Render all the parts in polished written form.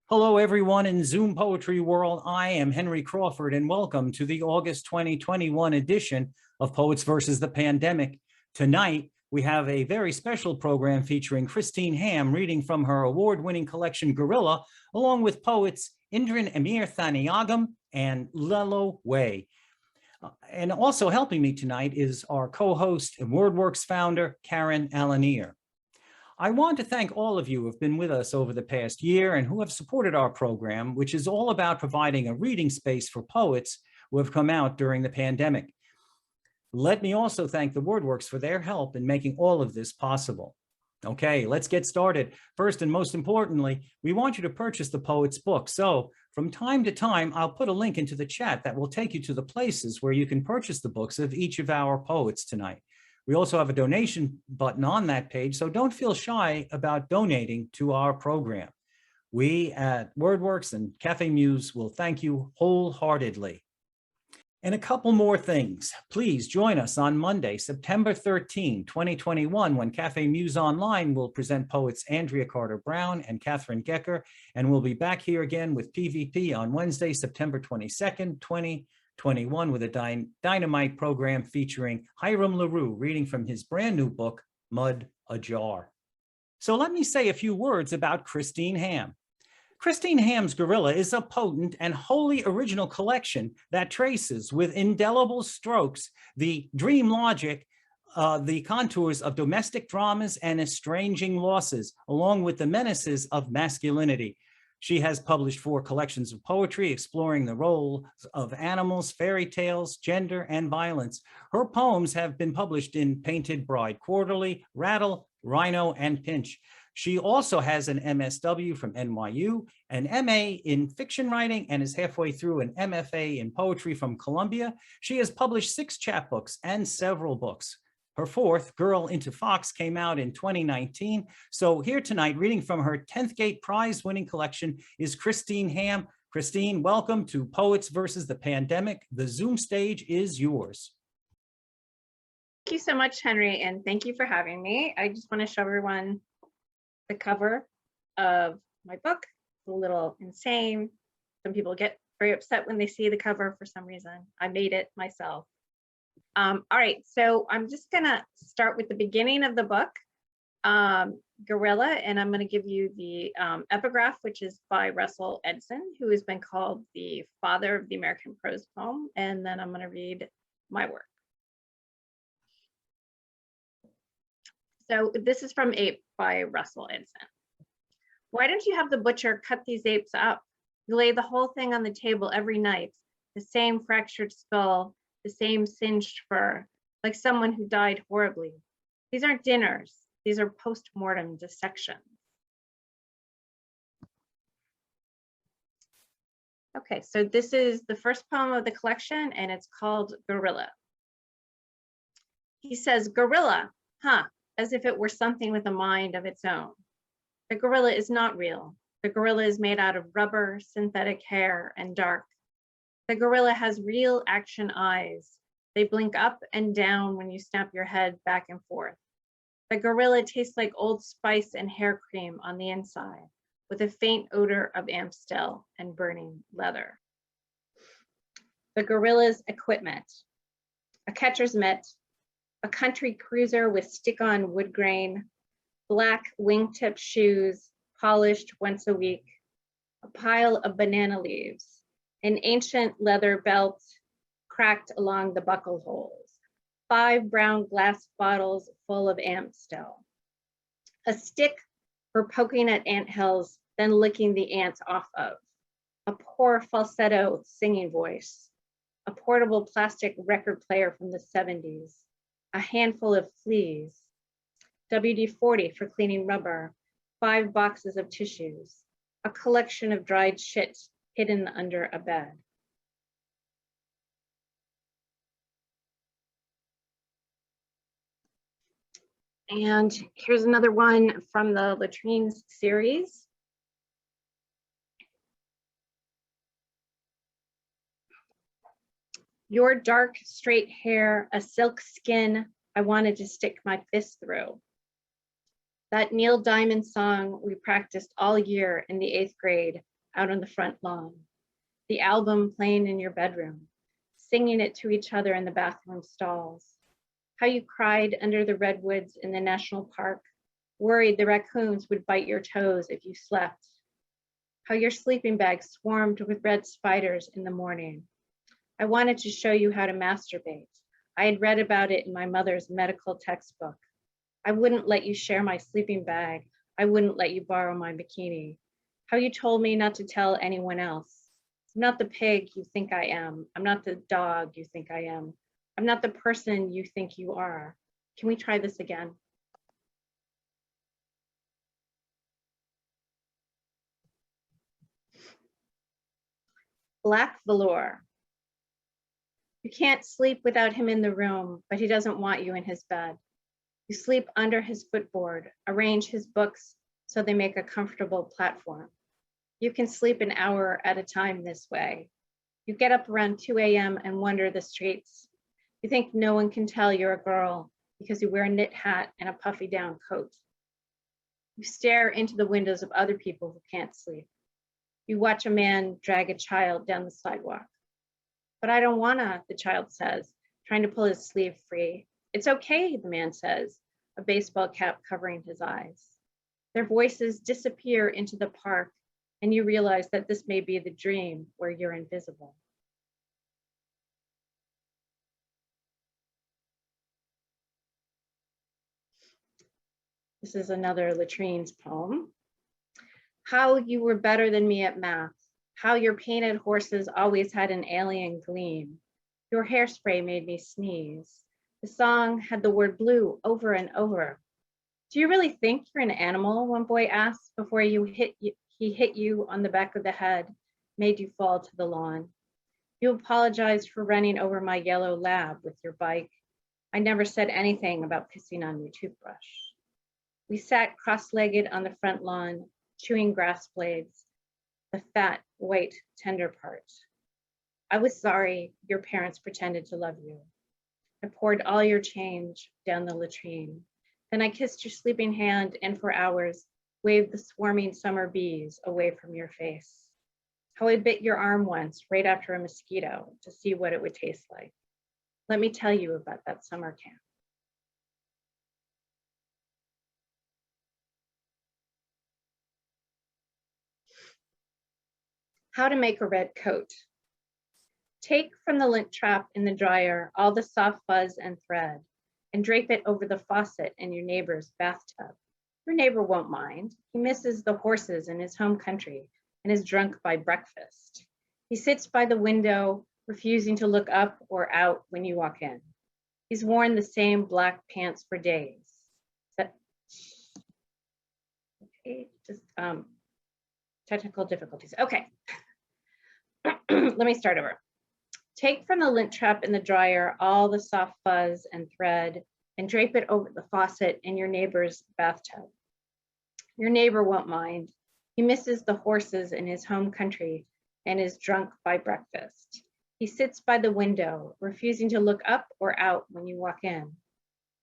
Hello, everyone in Zoom Poetry World. I am Henry Crawford, and welcome to the August 2021 edition of Poets versus the Pandemic. Tonight, we have a very special program featuring Christine Hamm reading from her award-winning collection, Gorilla, along with poets Indran Amirthanayagam and Lillo. And also helping me tonight is our co-host and WordWorks founder, Karen Alanier. I want to thank all of you who have been with us over the past year and who have supported our program, which is all about providing a reading space for poets who have come out during the pandemic. Let me also thank the WordWorks for their help in making all of this possible. Okay, let's get started. First and most importantly, we want you to purchase the poet's book. So from time to time, I'll put a link into the chat that will take you to the places where you can purchase the books of each of our poets tonight. We also have a donation button on that page, so don't feel shy about donating to our program. We at WordWorks and Cafe Muse will thank you wholeheartedly. And a couple more things. Please join us on Monday, September 13, 2021, when Cafe Muse Online will present poets Andrea Carter-Brown and Catherine Gecker, and we'll be back here again with PvP on Wednesday, September 22nd, 2021 with a dynamite program featuring Hiram LaRue reading from his brand new book, Mud Ajar. So let me say a few words about Christine Hamm. Christine Hamm's Gorilla is a potent and wholly original collection that traces with indelible strokes the dream logic, the contours of domestic dramas and estranging losses, along with the menaces of masculinity. She has published 4 collections of poetry exploring the role of animals, fairy tales, gender, and violence. Her poems have been published in Painted Bride Quarterly, Rattle, Rhino, and Pinch. She also has an MSW from NYU, an MA in fiction writing, and is halfway through an MFA in poetry from Columbia. She has published 6 chapbooks and several books. Her 4th, Girl into Fox, came out in 2019. So here tonight, reading from her 10th Gate Prize-winning collection is Christine Hamm. Christine, welcome to Poets versus the Pandemic. The Zoom stage is yours. Thank you so much, Henry, and thank you for having me. I just want to show everyone the cover of my book. It's a little insane. Some people get very upset when they see the cover for some reason. I made it myself. All right, so I'm just gonna start with the beginning of the book, Gorilla, and I'm gonna give you the epigraph, which is by Russell Edson, who has been called the father of the American prose poem, and then I'm gonna read my work. So this is from Ape by Russell Edson. Why don't you have the butcher cut these apes up? You lay the whole thing on the table every night, the same fractured skull, the same singed fur, like someone who died horribly. These aren't dinners, these are post-mortem dissections. Okay, so this is the first poem of the collection and it's called Gorilla. He says, gorilla, huh, as if it were something with a mind of its own. The gorilla is not real. The gorilla is made out of rubber, synthetic hair, and dark. The gorilla has real action eyes. They blink up and down when you snap your head back and forth. The gorilla tastes like Old Spice and hair cream on the inside, with a faint odor of Amstel and burning leather. The gorilla's equipment: a catcher's mitt, a country cruiser with stick-on wood grain, black wingtip shoes, polished once a week, a pile of banana leaves, an ancient leather belt cracked along the buckle holes, 5 brown glass bottles full of Amstel, a stick for poking at anthills, then licking the ants off of, a poor falsetto singing voice, a portable plastic record player from the 70s, a handful of fleas, WD-40 for cleaning rubber, 5 boxes of tissues, a collection of dried shit hidden under a bed. And here's another one from the Latrines series. Your dark, straight hair, a silk skin I wanted to stick my fist through. That Neil Diamond song we practiced all year in the 8th grade out on the front lawn, the album playing in your bedroom, singing it to each other in the bathroom stalls, how you cried under the redwoods in the national park, worried the raccoons would bite your toes if you slept, how your sleeping bag swarmed with red spiders in the morning. I wanted to show you how to masturbate. I had read about it in my mother's medical textbook. I wouldn't let you share my sleeping bag. I wouldn't let you borrow my bikini. How you told me not to tell anyone else. I'm not the pig you think I am. I'm not the dog you think I am. I'm not the person you think you are. Can we try this again? Black velour. You can't sleep without him in the room, but he doesn't want you in his bed. You sleep under his footboard, arrange his books so they make a comfortable platform. You can sleep an hour at a time this way. You get up around 2 a.m. and wander the streets. You think no one can tell you're a girl because you wear a knit hat and a puffy down coat. You stare into the windows of other people who can't sleep. You watch a man drag a child down the sidewalk. But I don't wanna, the child says, trying to pull his sleeve free. It's okay, the man says, a baseball cap covering his eyes. Their voices disappear into the park, and you realize that this may be the dream where you're invisible. This is another latrines poem. How you were better than me at math. How your painted horses always had an alien gleam. Your hairspray made me sneeze. The song had the word blue over and over. Do you really think you're an animal? One boy asked before he hit you on the back of the head, made you fall to the lawn. You apologized for running over my yellow lab with your bike. I never said anything about pissing on your toothbrush. We sat cross-legged on the front lawn, chewing grass blades, the fat, white, tender part. I was sorry your parents pretended to love you. I poured all your change down the latrine. Then I kissed your sleeping hand and for hours waved the swarming summer bees away from your face. How I bit your arm once right after a mosquito to see what it would taste like. Let me tell you about that summer camp. How to make a red coat. Take from the lint trap in the dryer all the soft fuzz and thread and drape it over the faucet in your neighbor's bathtub. Your neighbor won't mind. He misses the horses in his home country and is drunk by breakfast. He sits by the window, refusing to look up or out when you walk in. He's worn the same black pants for days. Technical difficulties. Okay. Let me start over. Take from the lint trap in the dryer all the soft fuzz and thread and drape it over the faucet in your neighbor's bathtub. Your neighbor won't mind. He misses the horses in his home country and is drunk by breakfast. He sits by the window, refusing to look up or out when you walk in.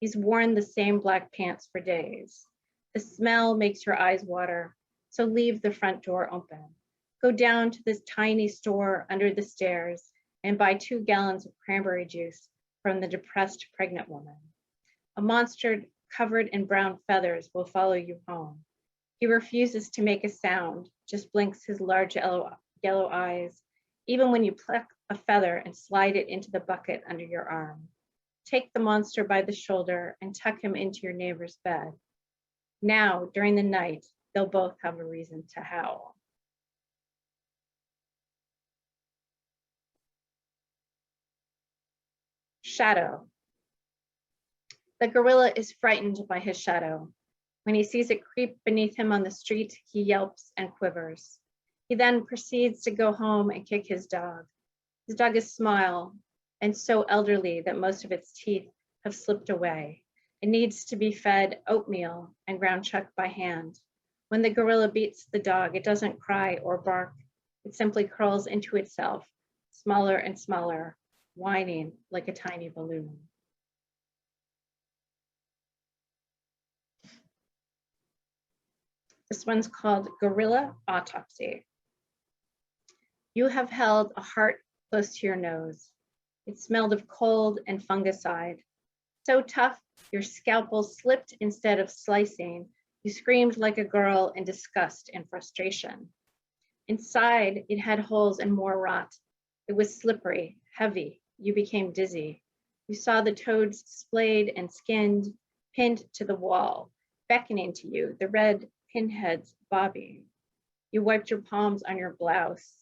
He's worn the same black pants for days. The smell makes your eyes water, so leave the front door open. Go down to this tiny store under the stairs and buy 2 gallons of cranberry juice from the depressed pregnant woman. A monster covered in brown feathers will follow you home. He refuses to make a sound, just blinks his large yellow eyes, even when you pluck a feather and slide it into the bucket under your arm. Take the monster by the shoulder and tuck him into your neighbor's bed. Now, during the night, they'll both have a reason to howl. Shadow. The gorilla is frightened by his shadow. When he sees it creep beneath him on the street, he yelps and quivers. He then proceeds to go home and kick his dog. His dog is small and so elderly that most of its teeth have slipped away. It needs to be fed oatmeal and ground chuck by hand. When the gorilla beats the dog, it doesn't cry or bark. It simply curls into itself, smaller and smaller, whining like a tiny balloon. This one's called Gorilla Autopsy. You have held a heart close to your nose. It smelled of cold and fungicide. So tough, your scalpel slipped instead of slicing. You screamed like a girl in disgust and frustration. Inside, it had holes and more rot. It was slippery, heavy. You became dizzy. You saw the toads splayed and skinned, pinned to the wall, beckoning to you, the red pinheads bobbing. You wiped your palms on your blouse,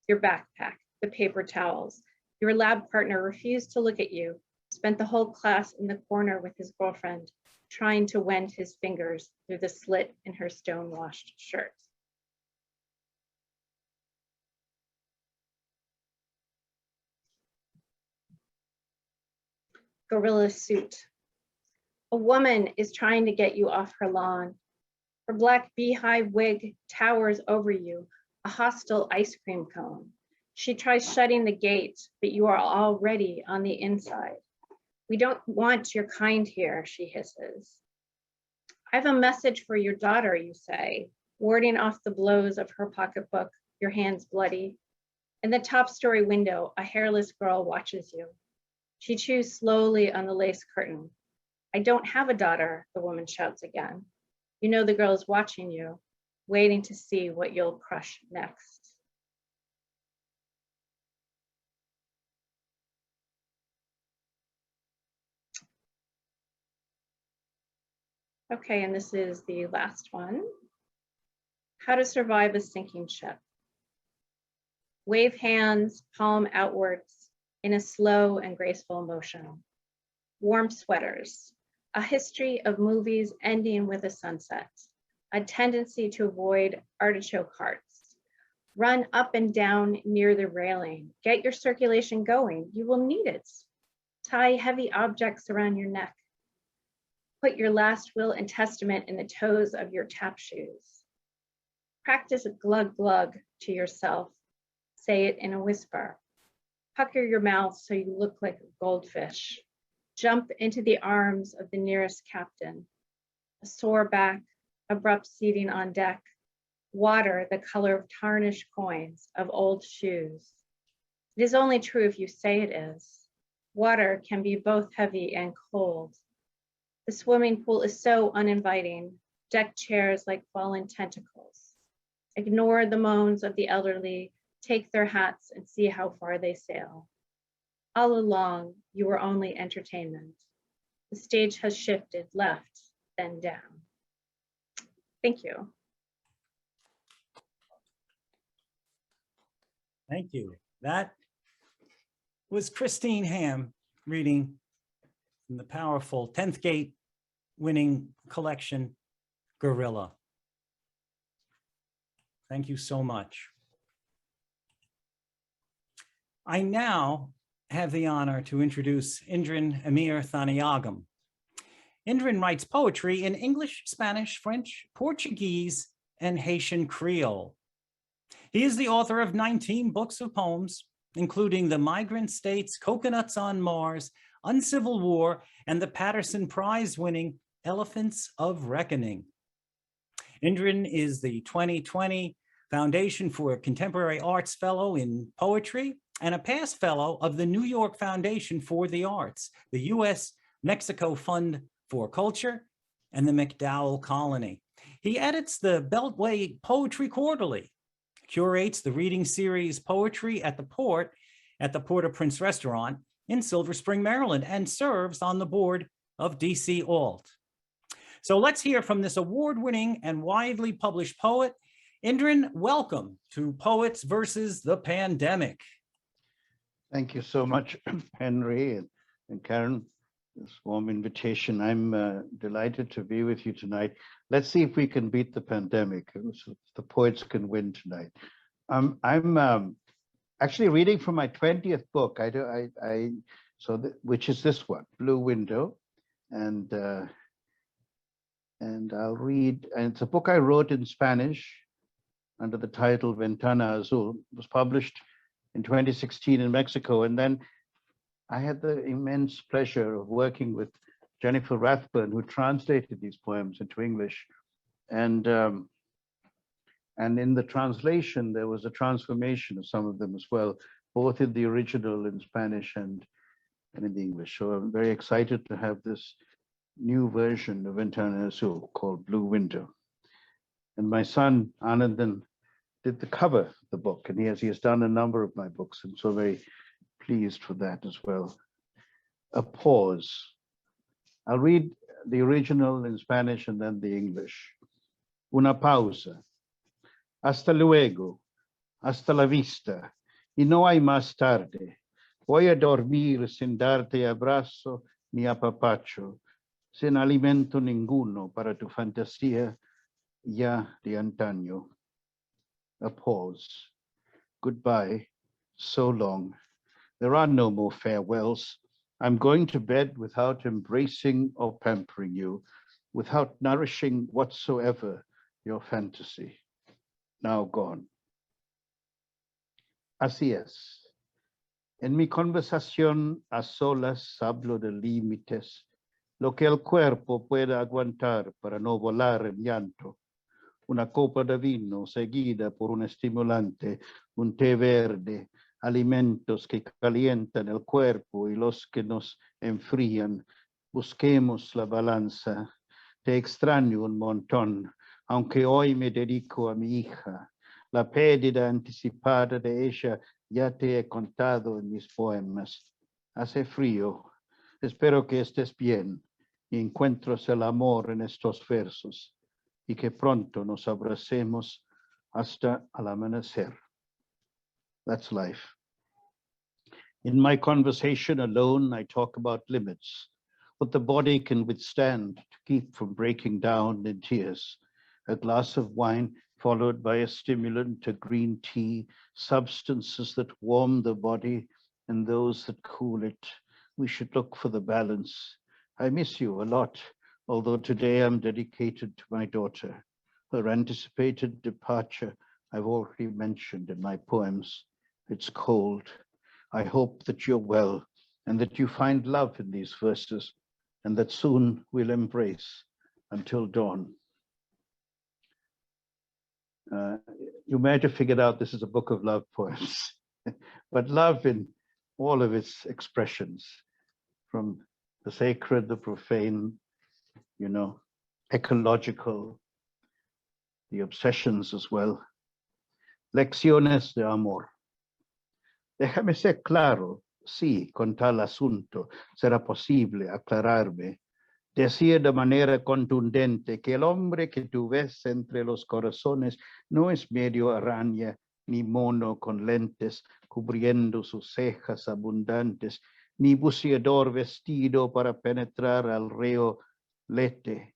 your backpack, the paper towels. Your lab partner refused to look at you, spent the whole class in the corner with his girlfriend, trying to wend his fingers through the slit in her stone-washed shirt. Gorilla suit. A woman is trying to get you off her lawn. Her black beehive wig towers over you, a hostile ice cream cone. She tries shutting the gate, but you are already on the inside. We don't want your kind here, she hisses. I have a message for your daughter, you say, warding off the blows of her pocketbook, your hands bloody. In the top story window, a hairless girl watches you. She chews slowly on the lace curtain. I don't have a daughter, the woman shouts again. You know the girl is watching you, waiting to see what you'll crush next. Okay, and this is the last one. How to survive a sinking ship. Wave hands, palm outwards, in a slow and graceful motion. Warm sweaters, a history of movies ending with a sunset, a tendency to avoid artichoke hearts. Run up and down near the railing. Get your circulation going. You will need it. Tie heavy objects around your neck. Put your last will and testament in the toes of your tap shoes. Practice glug glug to yourself. Say it in a whisper. Pucker your mouth so you look like a goldfish. Jump into the arms of the nearest captain. A sore back, abrupt seating on deck. Water the color of tarnished coins of old shoes. It is only true if you say it is. Water can be both heavy and cold. The swimming pool is so uninviting, deck chairs like fallen tentacles. Ignore the moans of the elderly, take their hats and see how far they sail. All along, you were only entertainment. The stage has shifted left, then down. Thank you. Thank you. That was Christine Hamm reading from the powerful 10th Gate winning collection, Gorilla. Thank you so much. I now have the honor to introduce Indran Amirthanayagam. Indran writes poetry in English, Spanish, French, Portuguese, and Haitian Creole. He is the author of 19 books of poems, including The Migrant States, Coconuts on Mars, Uncivil War, and the Patterson Prize-winning Elephants of Reckoning. Indran is the 2020 Foundation for Contemporary Arts Fellow in Poetry and a past fellow of the New York Foundation for the Arts, the U.S.-Mexico Fund for Culture, and the MacDowell Colony. He edits the Beltway Poetry Quarterly, curates the reading series Poetry at the Port-au-Prince restaurant in Silver Spring, Maryland, and serves on the board of DC Alt. So let's hear from this award-winning and widely published poet. Indran, welcome to Poets versus the Pandemic. Thank you so much, Henry and Karen, this warm invitation. I'm delighted to be with you tonight. Let's see if we can beat the pandemic, so the poets can win tonight. I'm actually reading from my 20th book, which is this one, Blue Window, and I'll read, and it's a book I wrote in Spanish under the title Ventana Azul. It was published in 2016 in Mexico. And then I had the immense pleasure of working with Jennifer Rathburn, who translated these poems into English. And And in the translation, there was a transformation of some of them as well, both in the original in Spanish and in the English. So I'm very excited to have this new version of Indran called Blue Window. And my son, Anandan, did the cover of the book, and he has done a number of my books. I'm so very pleased for that as well. A pause. I'll read the original in Spanish and then the English. Una pausa. Hasta luego. Hasta la vista. Y no hay más tarde. Voy a dormir sin darte abrazo ni apapacho, sin alimento ninguno para tu fantasía ya de antaño. A pause. Goodbye. So long. There are no more farewells. I'm going to bed without embracing or pampering you, without nourishing whatsoever your fantasy. Now gone. Así es. En mi conversación a solas hablo de límites, lo que el cuerpo pueda aguantar para no volar en llanto. Una copa de vino seguida por un estimulante, un té verde, alimentos que calientan el cuerpo y los que nos enfrían. Busquemos la balanza. Te extraño un montón, aunque hoy me dedico a mi hija. La pérdida anticipada de ella ya te he contado en mis poemas. Hace frío. Espero que estés bien y encuentres el amor en estos versos y que pronto nos abracemos hasta el amanecer. That's life. In my conversation alone, I talk about limits, what the body can withstand to keep from breaking down in tears. A glass of wine followed by a stimulant, a green tea, substances that warm the body and those that cool it. We should look for the balance. I miss you a lot, although today I'm dedicated to my daughter. Her anticipated departure I've already mentioned in my poems. It's cold. I hope that you're well and that you find love in these verses and that soon we'll embrace until dawn. You might have figured out this is a book of love poems, but love in all of its expressions, from the sacred, the profane, ecological, the obsessions as well. Lecciones de amor. Déjame ser claro, sí, con tal asunto será posible aclararme. Decir de manera contundente que el hombre que tú ves entre los corazones no es medio araña ni mono con lentes cubriendo sus cejas abundantes, ni buceador vestido para penetrar al reo lete.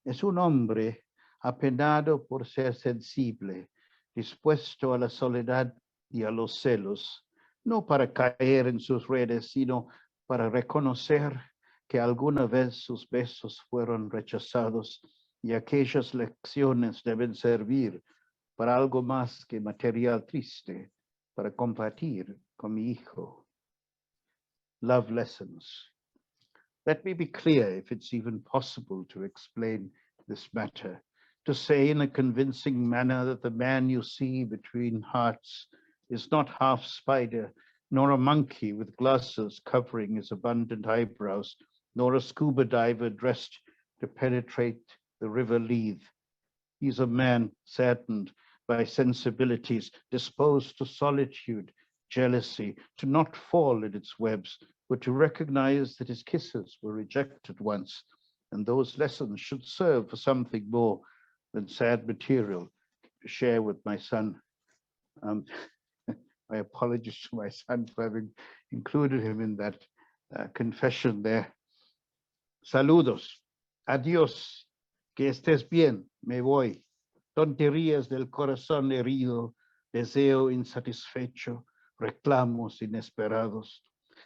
Es un hombre apenado por ser sensible, dispuesto a la soledad y a los celos, no para caer en sus redes, sino para reconocer que alguna vez sus besos fueron rechazados y aquellas lecciones deben servir para algo más que material triste, para compartir con mi hijo. Love lessons. Let me be clear, if it's even possible to explain this matter, to say in a convincing manner that the man you see between hearts is not half spider, nor a monkey with glasses covering his abundant eyebrows, nor a scuba diver dressed to penetrate the river Leith. He's a man saddened by sensibilities, disposed to solitude, jealousy, to not fall in its webs, but to recognize that his kisses were rejected once, and those lessons should serve for something more than sad material to share with my son. My apologies to my son for having included him in that confession there. Saludos. Adiós. Que estés bien. Me voy. Tonterías del corazón herido, deseo insatisfecho, reclamos inesperados.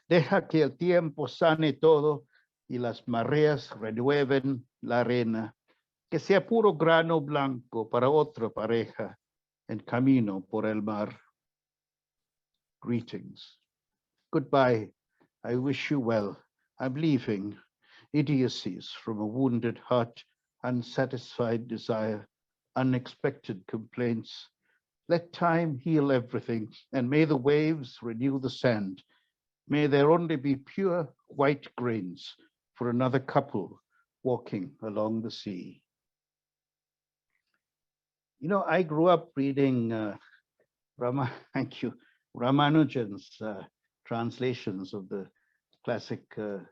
Deja que el tiempo sane todo y las mareas renueven la arena. Que sea puro grano blanco para otra pareja en camino por el mar. Greetings. Goodbye. I wish you well. I'm leaving. Idiocies from a wounded heart, unsatisfied desire, unexpected complaints. Let time heal everything, and may the waves renew the sand. May there only be pure white grains for another couple walking along the sea. You know, I grew up reading Ramanujan's translations of the classic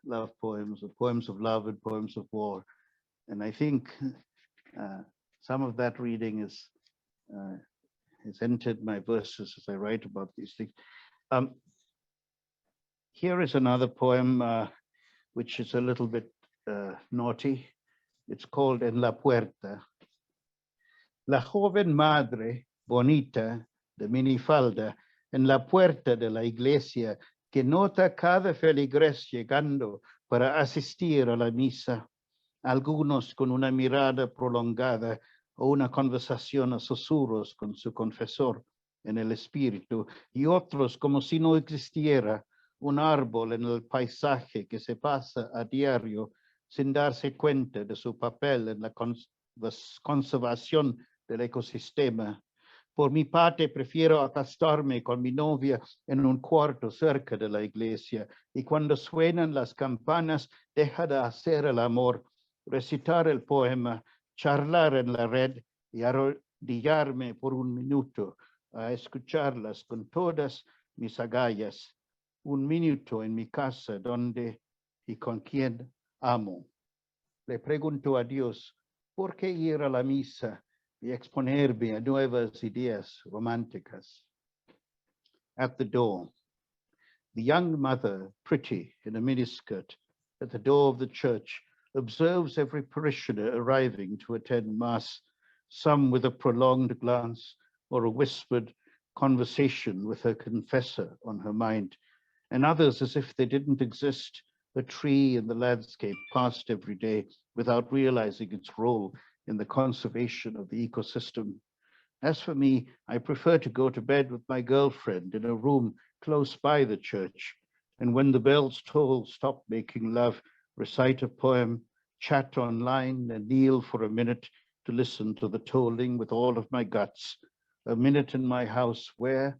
love poems, or poems of love and poems of war. And I think some of that reading has entered my verses as I write about these things. Here is another poem which is a little bit naughty. It's called En la Puerta. La joven madre bonita de minifalda en la puerta de la iglesia que nota cada feligres llegando para asistir a la misa, algunos con una mirada prolongada o una conversación a susurros con su confesor en el espíritu, y otros como si no existiera un árbol en el paisaje que se pasa a diario sin darse cuenta de su papel en la conservación del ecosistema. Por mi parte, prefiero acostarme con mi novia en un cuarto cerca de la iglesia, y cuando suenan las campanas, deja de hacer el amor, recitar el poema, charlar en la red y arrodillarme por un minuto a escucharlas con todas mis agallas. Un minuto en mi casa donde y con quien amo. Le pregunto a Dios, ¿por qué ir a la misa y exponerme a nuevas ideas románticas? At the door, the young mother, pretty in a miniskirt, at the door of the church, observes every parishioner arriving to attend Mass, some with a prolonged glance or a whispered conversation with her confessor on her mind, and others as if they didn't exist, a tree in the landscape passed every day without realizing its role in the conservation of the ecosystem. As for me, I prefer to go to bed with my girlfriend in a room close by the church, and when the bells toll, stop making love, recite a poem, chat online, and kneel for a minute to listen to the tolling with all of my guts, a minute in my house where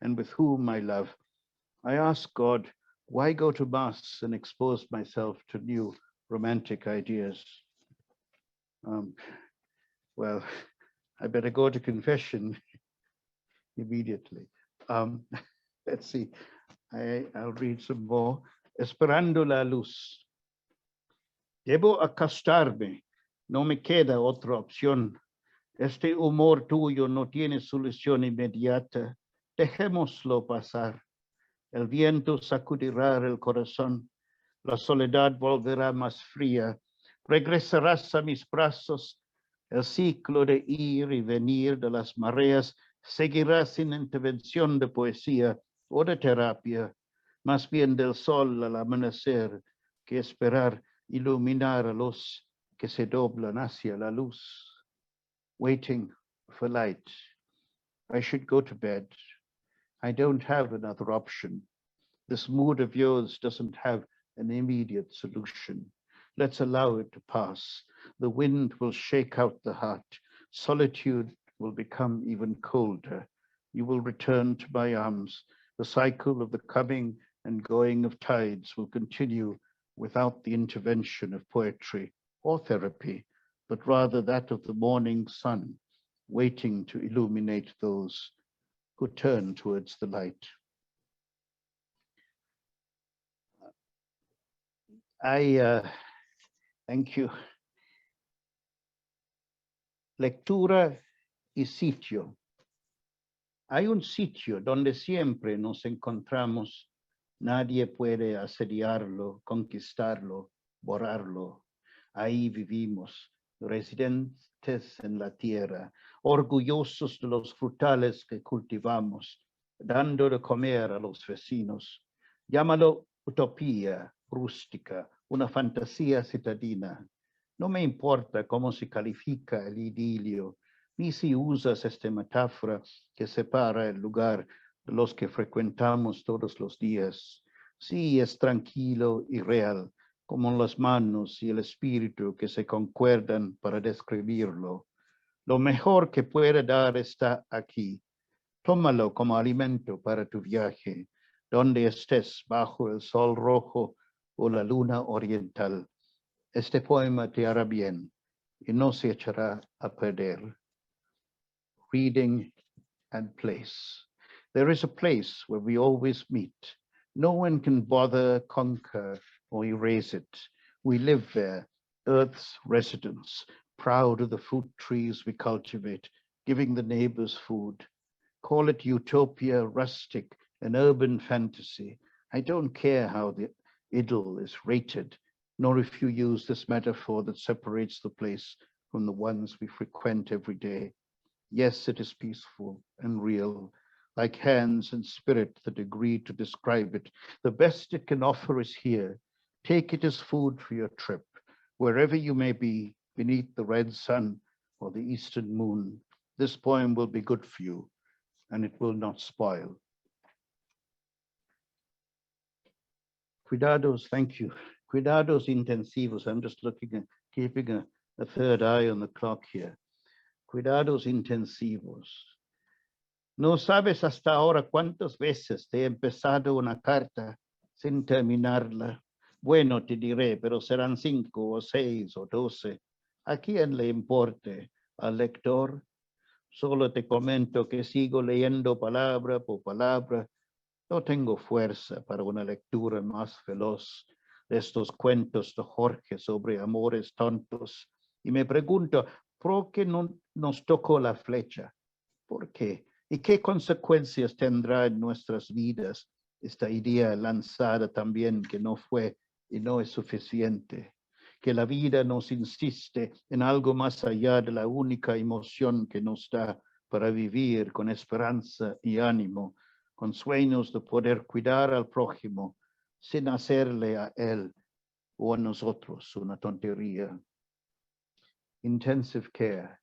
and with whom I love. I ask God, why go to Mass and expose myself to new romantic ideas? Well, I better go to confession immediately. Let's see, I'll read some more. Esperando la luz. Debo acostarme, no me queda otra opción. Este humor tuyo no tiene solución inmediata. Dejémoslo pasar. El viento sacudirá el corazón, la soledad volverá más fría, regresarás a mis brazos, el ciclo de ir y venir de las mareas seguirá sin intervención de poesía o de terapia, más bien del sol al amanecer, que esperar iluminar a los que se doblan hacia la luz. Waiting for light. I should go to bed. I don't have another option. This mood of yours doesn't have an immediate solution. Let's allow it to pass. The wind will shake out the heart. Solitude will become even colder. You will return to my arms. The cycle of the coming and going of tides will continue without the intervention of poetry or therapy, but rather that of the morning sun, waiting to illuminate those who turn towards the light. Thank you. Lectura y sitio. Hay un sitio donde siempre nos encontramos. Nadie puede asediarlo, conquistarlo, borrarlo. Ahí vivimos, residentes en la tierra, orgullosos de los frutales que cultivamos, dando de comer a los vecinos. Llámalo utopía rústica, una fantasía citadina. No me importa cómo se califica el idilio, ni si usas esta metáfora que separa el lugar de los que frecuentamos todos los días. Sí, es tranquilo y real, como las manos y el espíritu que se concuerdan para describirlo. Lo mejor que pueda dar está aquí. Tómalo como alimento para tu viaje, donde estés bajo el sol rojo o la luna oriental. Este poema te hará bien y no se echará a perder. Reading and place. There is a place where we always meet. No one can bother, conquer, or erase it. We live there, Earth's residents, proud of the fruit trees we cultivate, giving the neighbors food. Call it utopia, rustic, an urban fantasy. I don't care how the idyll is rated, nor if you use this metaphor that separates the place from the ones we frequent every day. Yes, it is peaceful and real, like hands and spirit that agree to describe it. The best it can offer is here. Take it as food for your trip, wherever you may be, beneath the red sun or the eastern moon. This poem will be good for you, and it will not spoil. Cuidados, thank you. Cuidados intensivos. I'm just keeping a third eye on the clock here. Cuidados intensivos. No sabes hasta ahora cuántas veces te he empezado una carta sin terminarla. Bueno, te diré, pero serán 5 o 6 o 12. ¿A quién le importe? ¿Al lector? Solo te comento que sigo leyendo palabra por palabra. No tengo fuerza para una lectura más veloz de estos cuentos de Jorge sobre amores tontos. Y me pregunto, ¿por qué no nos tocó la flecha? ¿Por qué? ¿Y qué consecuencias tendrá en nuestras vidas esta idea lanzada también que no fue y no es suficiente? Que la vida nos insiste en algo más allá de la única emoción que nos da para vivir con esperanza y ánimo, con sueños de poder cuidar al prójimo sin hacerle a él o a nosotros una tontería. Intensive care.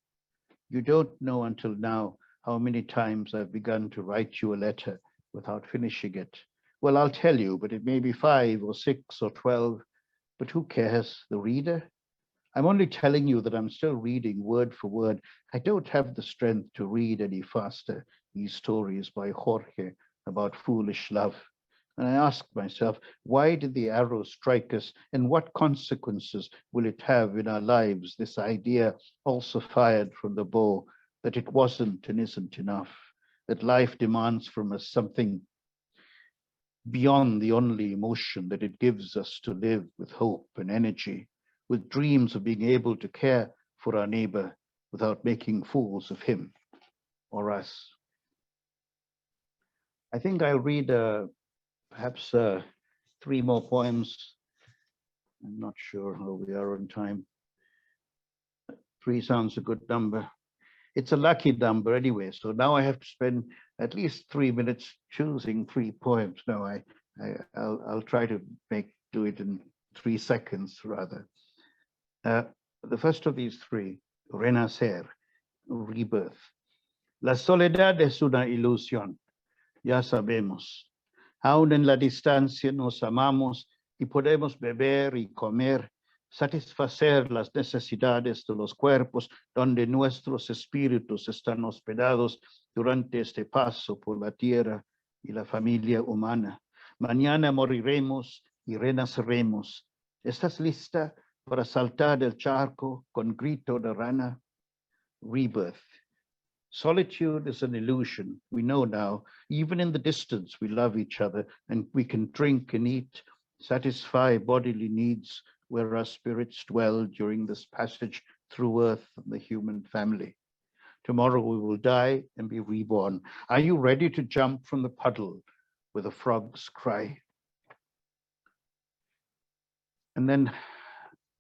You don't know until now how many times I've begun to write you a letter without finishing it. Well, I'll tell you, but it may be 5 or 6 or 12. But who cares? The reader? I'm only telling you that I'm still reading word for word. I don't have the strength to read any faster these stories by Jorge about foolish love. And I ask myself, why did the arrow strike us, and what consequences will it have in our lives, this idea also fired from the bow, that it wasn't and isn't enough, that life demands from us something beyond the only emotion that it gives us to live with hope and energy, with dreams of being able to care for our neighbor without making fools of him or us. I think I'll read perhaps 3 more poems. I'm not sure how we are on time. 3 sounds a good number. It's a lucky number anyway, so now I have to spend at least 3 minutes choosing 3 poems. No, I'll try to do it in 3 seconds rather. The first of these 3, Renacer, Rebirth. La soledad es una ilusión, ya sabemos. Aún en la distancia nos amamos y podemos beber y comer, satisfacer las necesidades de los cuerpos donde nuestros espíritus están hospedados durante este paso por la tierra y la familia humana. Mañana moriremos y renaceremos. ¿Estás lista para saltar del charco con grito de rana? Rebirth. Solitude is an illusion. We know now, even in the distance, we love each other and we can drink and eat, satisfy bodily needs where our spirits dwell during this passage through earth and the human family. Tomorrow we will die and be reborn. Are you ready to jump from the puddle where the frogs cry? And then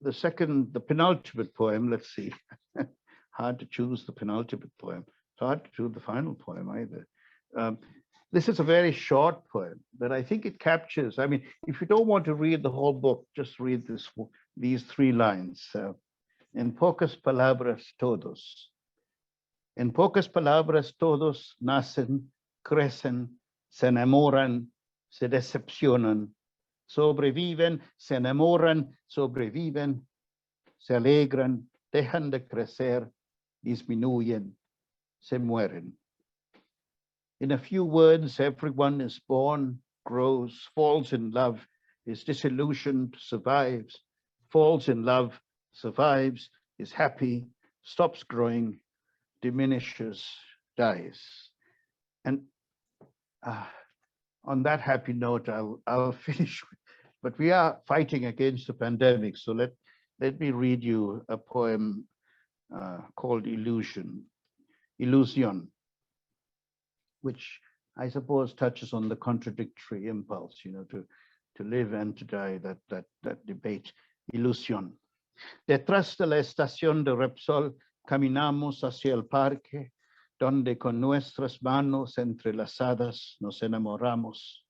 the penultimate poem, let's see. Hard to choose the penultimate poem. It's hard to choose the final poem either. This is a very short poem, but I think it captures, I mean, if you don't want to read the whole book, just read these 3 lines. En pocas palabras todos. En pocas palabras todos nacen, crecen, se enamoran, se decepcionan, sobreviven, se enamoran, sobreviven, se alegran, dejan de crecer, disminuyen, se mueren. In a few words, everyone is born, grows, falls in love, is disillusioned, survives, falls in love, survives, is happy, stops growing, diminishes, dies. And on that happy note, I'll finish. But we are fighting against the pandemic, so let me read you a poem called Illusion, which I suppose touches on the contradictory impulse, to live and to die, that debate. Ilusión. Detrás de la estación de Repsol, caminamos hacia el parque, donde con nuestras manos entrelazadas nos enamoramos.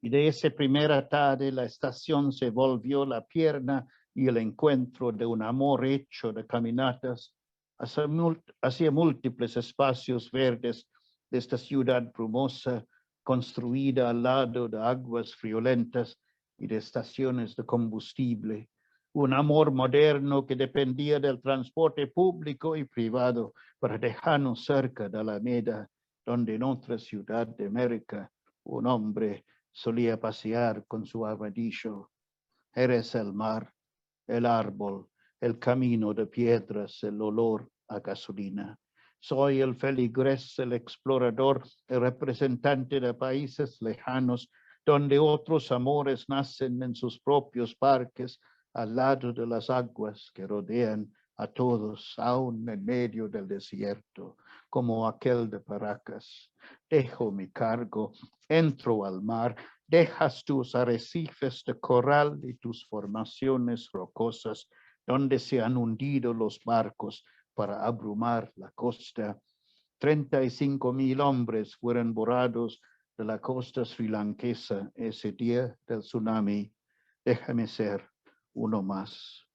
Y de esa primera tarde la estación se volvió la pierna y el encuentro de un amor hecho de caminatas hacia múltiples espacios verdes de esta ciudad brumosa, construida al lado de aguas friolentas y de estaciones de combustible. Un amor moderno que dependía del transporte público y privado para dejarnos cerca de Alameda, donde en otra ciudad de América un hombre solía pasear con su armadillo. Eres el mar, el árbol, el camino de piedras, el olor a gasolina. Soy el feligrés, el explorador, el representante de países lejanos, donde otros amores nacen en sus propios parques, al lado de las aguas que rodean a todos, aún en medio del desierto, como aquel de Paracas. Dejo mi cargo, entro al mar, dejas tus arrecifes de coral y tus formaciones rocosas, donde se han hundido los barcos para abrumar la costa. 35,000 hombres fueron borrados de la costa srilankesa ese día del tsunami. Déjame ser uno más.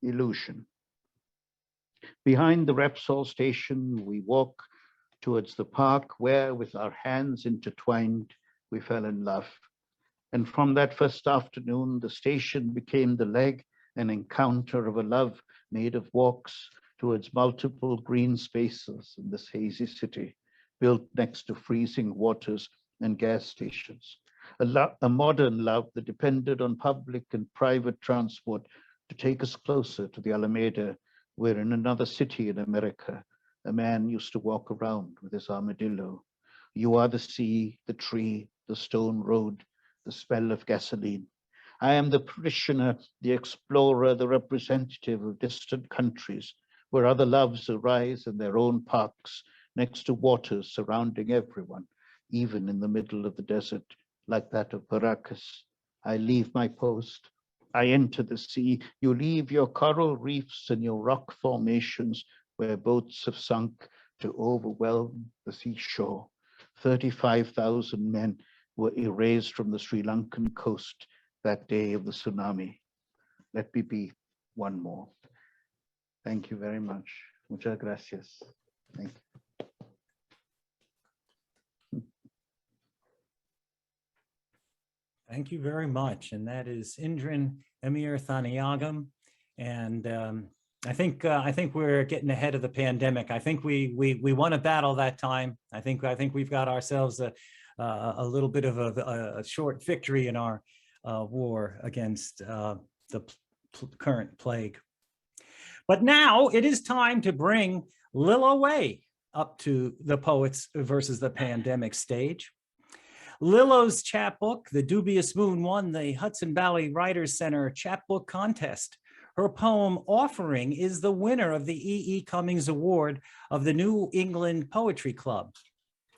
Illusion. Behind the Repsol station, we walk towards the park where, with our hands intertwined, we fell in love. And from that first afternoon, the station became the leg and encounter of a love made of walks towards multiple green spaces in this hazy city, built next to freezing waters and gas stations. A modern love that depended on public and private transport to take us closer to the Alameda, where in another city in America, a man used to walk around with his armadillo. You are the sea, the tree, the stone road, the smell of gasoline. I am the parishioner, the explorer, the representative of distant countries, where other loves arise in their own parks, next to waters surrounding everyone, even in the middle of the desert, like that of Paracas. I leave my post. I enter the sea. You leave your coral reefs and your rock formations where boats have sunk to overwhelm the seashore. 35,000 men were erased from the Sri Lankan coast that day of the tsunami. Let me be one more. Thank you very much. Muchas gracias. Thank you. Thank you very much. And that is Indran Amirthanayagam. And I think we're getting ahead of the pandemic. I think we won a battle that time. I think we've got ourselves a little bit of a short victory in our war against the current plague. But now it is time to bring Lillo Way up to the Poets versus the Pandemic stage. Lillo's chapbook, The Dubious Moon, won the Hudson Valley Writers Center chapbook contest. Her poem, Offering, is the winner of the E.E. Cummings Award of the New England Poetry Club.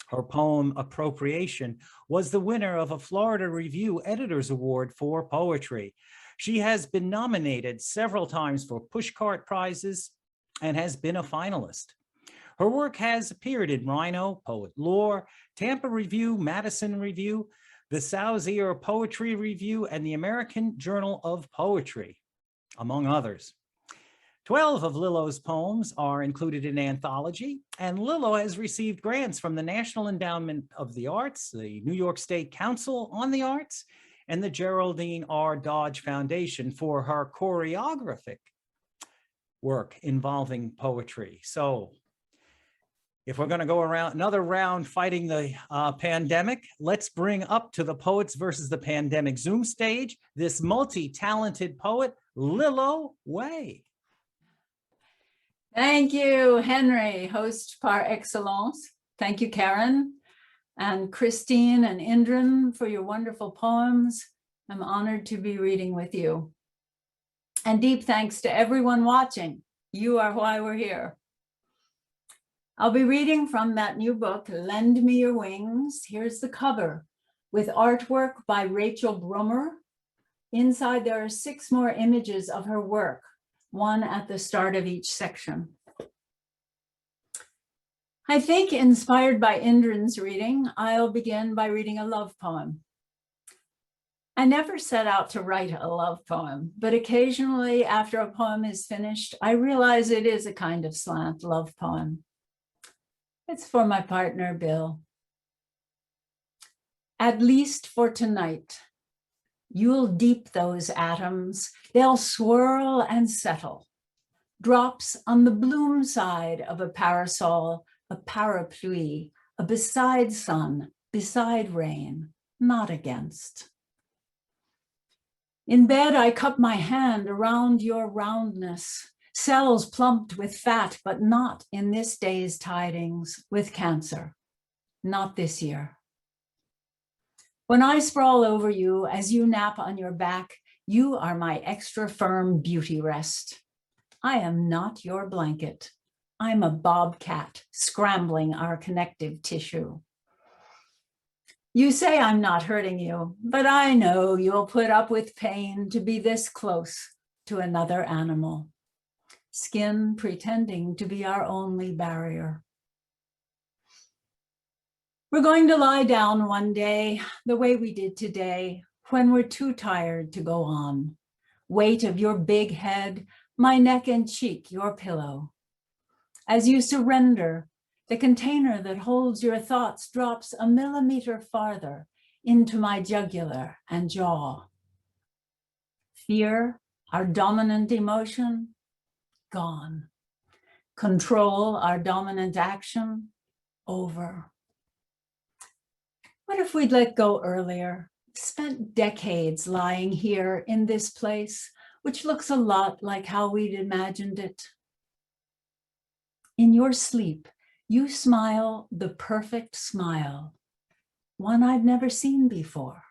Her poem, Appropriation, was the winner of a Florida Review Editors Award for Poetry. She has been nominated several times for Pushcart Prizes and has been a finalist. Her work has appeared in Rhino, Poet Lore, Tampa Review, Madison Review, the Sauzier Poetry Review, and the American Journal of Poetry, among others. 12 of Lillo's poems are included in anthology, and Lillo has received grants from the National Endowment of the Arts, the New York State Council on the Arts, and the Geraldine R. Dodge Foundation for her choreographic work involving poetry. So if we're going to go around another round fighting the pandemic, let's bring up to the Poets versus the Pandemic Zoom stage this multi-talented poet, Lillo Way. Thank you, Henry, host par excellence. Thank you, Karen, and Christine and Indran for your wonderful poems. I'm honored to be reading with you. And deep thanks to everyone watching. You are why we're here. I'll be reading from that new book, Lend Me Your Wings. Here's the cover with artwork by Rachel Brummer. Inside there are 6 more images of her work, one at the start of each section. I think, inspired by Indran's reading, I'll begin by reading a love poem. I never set out to write a love poem, but occasionally after a poem is finished, I realize it is a kind of slant love poem. It's for my partner, Bill. At least for tonight, you'll deep those atoms, they'll swirl and settle. Drops on the bloom side of a parasol, a parapluie, a beside sun, beside rain, not against. In bed, I cup my hand around your roundness, cells plumped with fat, but not in this day's tidings with cancer, not this year. When I sprawl over you as you nap on your back, you are my extra firm beauty rest. I am not your blanket. I'm a bobcat scrambling our connective tissue. You say I'm not hurting you, but I know you'll put up with pain to be this close to another animal. Skin pretending to be our only barrier. We're going to lie down one day, the way we did today, when we're too tired to go on. Weight of your big head, my neck and cheek, your pillow. As you surrender, the container that holds your thoughts drops a millimeter farther into my jugular and jaw. Fear, our dominant emotion, gone. Control, our dominant action, over. What if we'd let go earlier? Spent decades lying here in this place, which looks a lot like how we'd imagined it. In your sleep, you smile the perfect smile, one I've never seen before.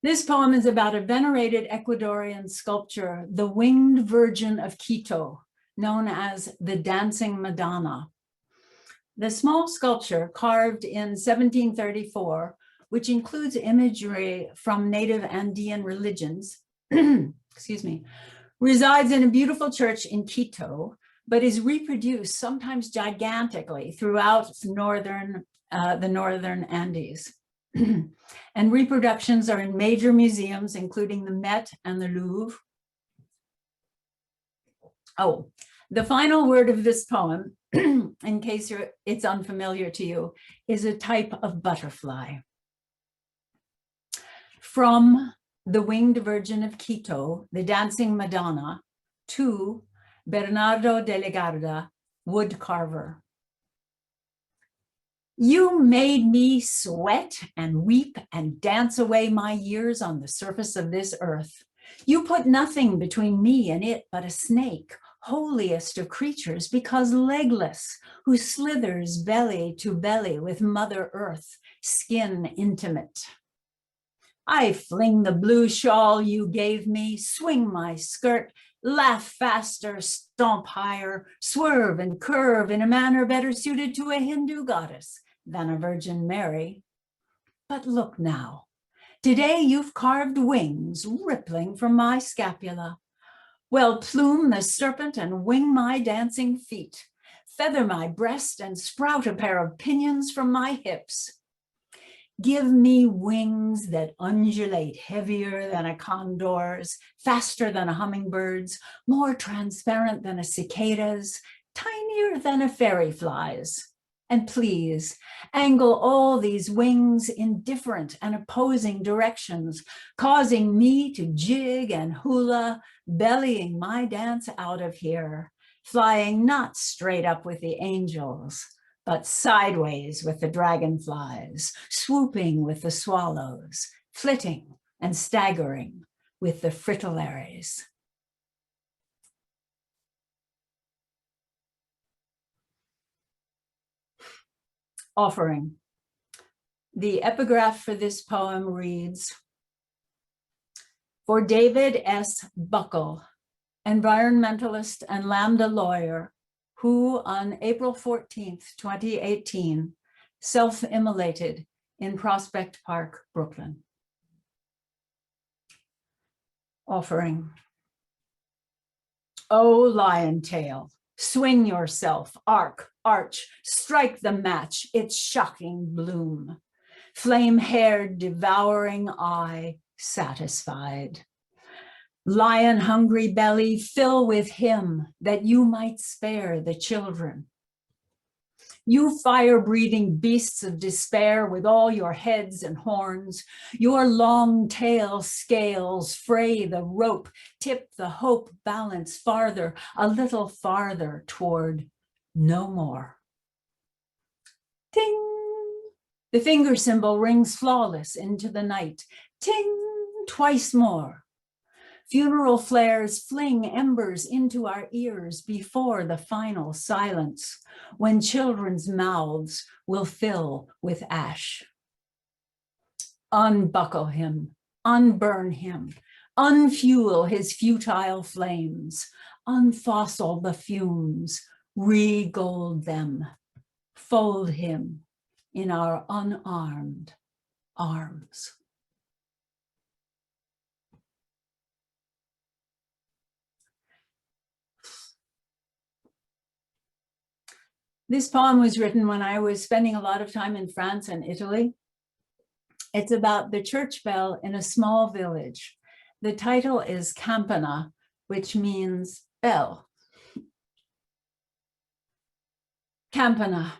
This poem is about a venerated Ecuadorian sculpture, the Winged Virgin of Quito, known as the Dancing Madonna. The small sculpture, carved in 1734, which includes imagery from native Andean religions, excuse me, resides in a beautiful church in Quito, but is reproduced sometimes gigantically throughout the northern Andes. And reproductions are in major museums, including the Met and the Louvre. Oh, the final word of this poem, in case it's unfamiliar to you, is a type of butterfly. From the Winged Virgin of Quito, the Dancing Madonna, to Bernardo de la Garda, wood carver. You made me sweat and weep and dance away my years on the surface of this earth. You put nothing between me and it but a snake, holiest of creatures, because legless, who slithers belly to belly with Mother Earth, skin intimate. I fling the blue shawl you gave me, swing my skirt, laugh faster, stomp higher, swerve and curve in a manner better suited to a Hindu goddess than a Virgin Mary. But look now, today you've carved wings rippling from my scapula. Well, plume the serpent and wing my dancing feet, feather my breast and sprout a pair of pinions from my hips. Give me wings that undulate heavier than a condor's, faster than a hummingbird's, more transparent than a cicada's, tinier than a fairy fly's, And please angle all these wings in different and opposing directions, causing me to jig and hula, bellying my dance out of here, flying not straight up with the angels, but sideways with the dragonflies, swooping with the swallows, flitting and staggering with the fritillaries. Offering. The epigraph for this poem reads, for David S. Buckle, environmentalist and Lambda lawyer, who on April 14th, 2018, self-immolated in Prospect Park, Brooklyn. Offering. O lion tail, swing yourself, arch, strike the match, its shocking bloom. Flame-haired, devouring eye, satisfied. Lion-hungry belly, fill with him, that you might spare the children. You fire-breathing beasts of despair, with all your heads and horns, your long tail scales fray the rope, tip the hope balance farther, a little farther toward no more. Ting! The finger symbol rings flawless into the night. Ting! Twice more. Funeral flares fling embers into our ears before the final silence, when children's mouths will fill with ash. Unbuckle him, unburn him, unfuel his futile flames, unfossil the fumes, re-gold them, fold him in our unarmed arms. This poem was written when I was spending a lot of time in France and Italy. It's about the church bell in a small village. The title is Campana, which means bell. Campana.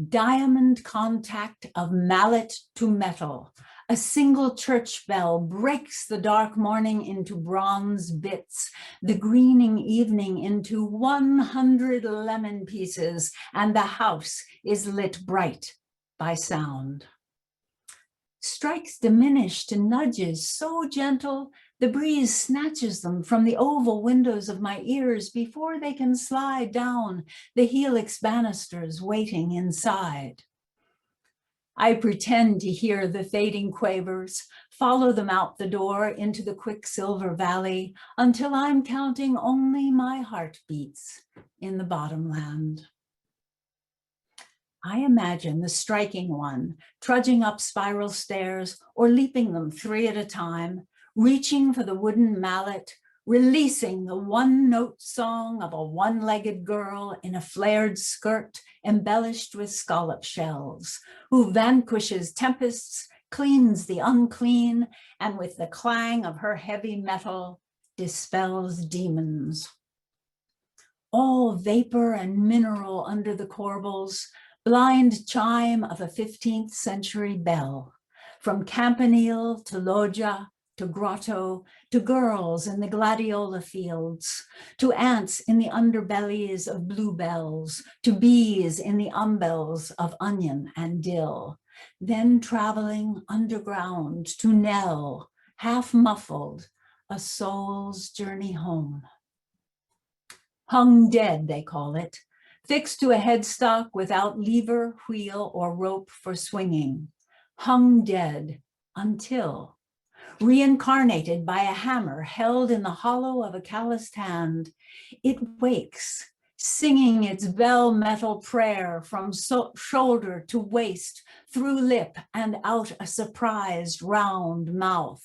Diamond contact of mallet to metal. A single church bell breaks the dark morning into bronze bits, the greening evening into 100 lemon pieces, and the house is lit bright by sound. Strikes diminish to nudges so gentle, the breeze snatches them from the oval windows of my ears before they can slide down the helix banisters waiting inside. I pretend to hear the fading quavers, follow them out the door into the quicksilver valley until I'm counting only my heartbeats in the bottomland. I imagine the striking one trudging up spiral stairs or leaping them 3 at a time, reaching for the wooden mallet, releasing the one-note song of a one-legged girl in a flared skirt embellished with scallop shells, who vanquishes tempests, cleans the unclean, and with the clang of her heavy metal, dispels demons. All vapor and mineral under the corbels, blind chime of a 15th century bell, from campanile to loggia, to grotto, to girls in the gladiola fields, to ants in the underbellies of bluebells, to bees in the umbels of onion and dill, then traveling underground to knell, half muffled, a soul's journey home. Hung dead, they call it, fixed to a headstock without lever, wheel, or rope for swinging. Hung dead until reincarnated by a hammer held in the hollow of a calloused hand, it wakes, singing its bell metal prayer from shoulder to waist, through lip and out a surprised round mouth.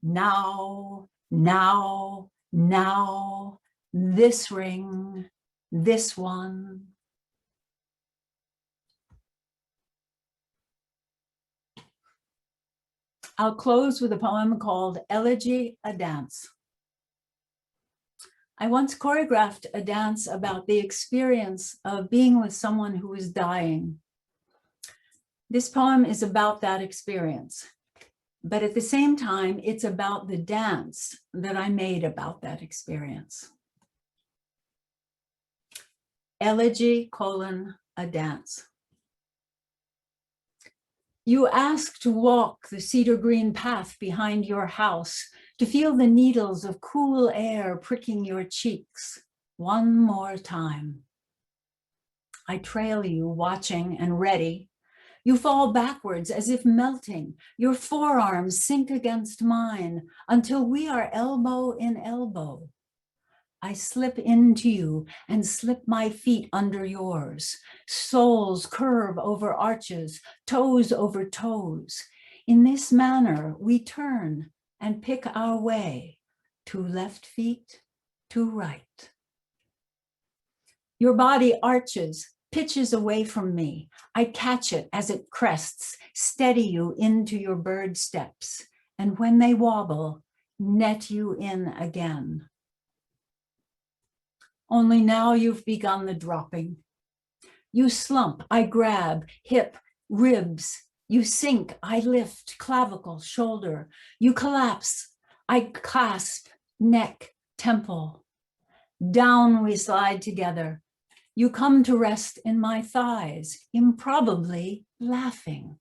Now, now, now, this ring, this one. I'll close with a poem called Elegy, a Dance. I once choreographed a dance about the experience of being with someone who was dying. This poem is about that experience, but at the same time, it's about the dance that I made about that experience. Elegy, a dance. You ask to walk the cedar green path behind your house, to feel the needles of cool air pricking your cheeks. One more time. I trail you, watching and ready. You fall backwards as if melting. Your forearms sink against mine until we are elbow in elbow. I slip into you and slip my feet under yours. Soles curve over arches, toes over toes. In this manner, we turn and pick our way to left feet, to right. Your body arches, pitches away from me. I catch it as it crests, steady you into your bird steps, and when they wobble, net you in again. Only now you've begun the dropping. You slump, I grab, hip, ribs. You sink, I lift, clavicle, shoulder. You collapse, I clasp, neck, temple. Down we slide together. You come to rest in my thighs, improbably laughing.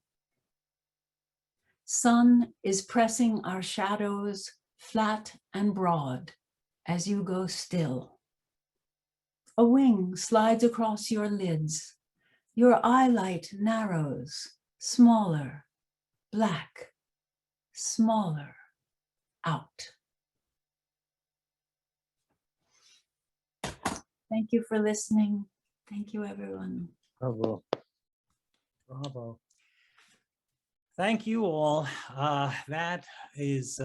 Sun is pressing our shadows flat and broad as you go still. A wing slides across your lids. Your eyelight narrows, smaller, black, smaller, out. Thank you for listening. Thank you, everyone. Bravo. Bravo. Thank you all. That is,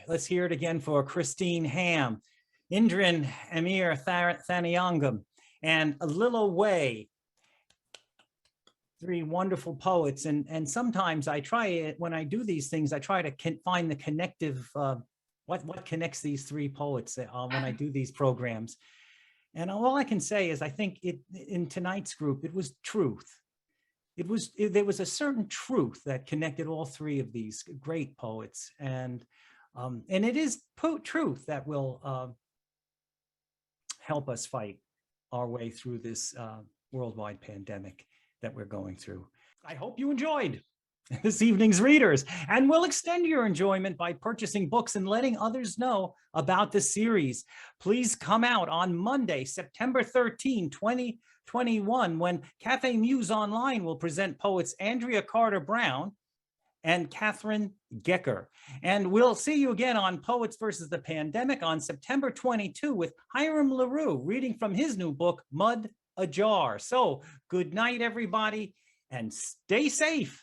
let's hear it again for Christine Hamm, Indran Amirthanayagam, and Lillo. Three wonderful poets. And sometimes I try it, when I do these things, I try to find the connective, what connects these three poets when I do these programs. And all I can say is I think in tonight's group, it was truth. There was a certain truth that connected all three of these great poets. And it is truth that will help us fight our way through this worldwide pandemic that we're going through. I hope you enjoyed this evening's readers, and we'll extend your enjoyment by purchasing books and letting others know about the series. Please come out on Monday, September 13, 2021, when Cafe Muse Online will present poets Andrea Carter Brown and Catherine Gecker. And we'll see you again on Poets versus the Pandemic on September 22 with Hiram LaRue reading from his new book, Mud Ajar. So good night, everybody, and stay safe.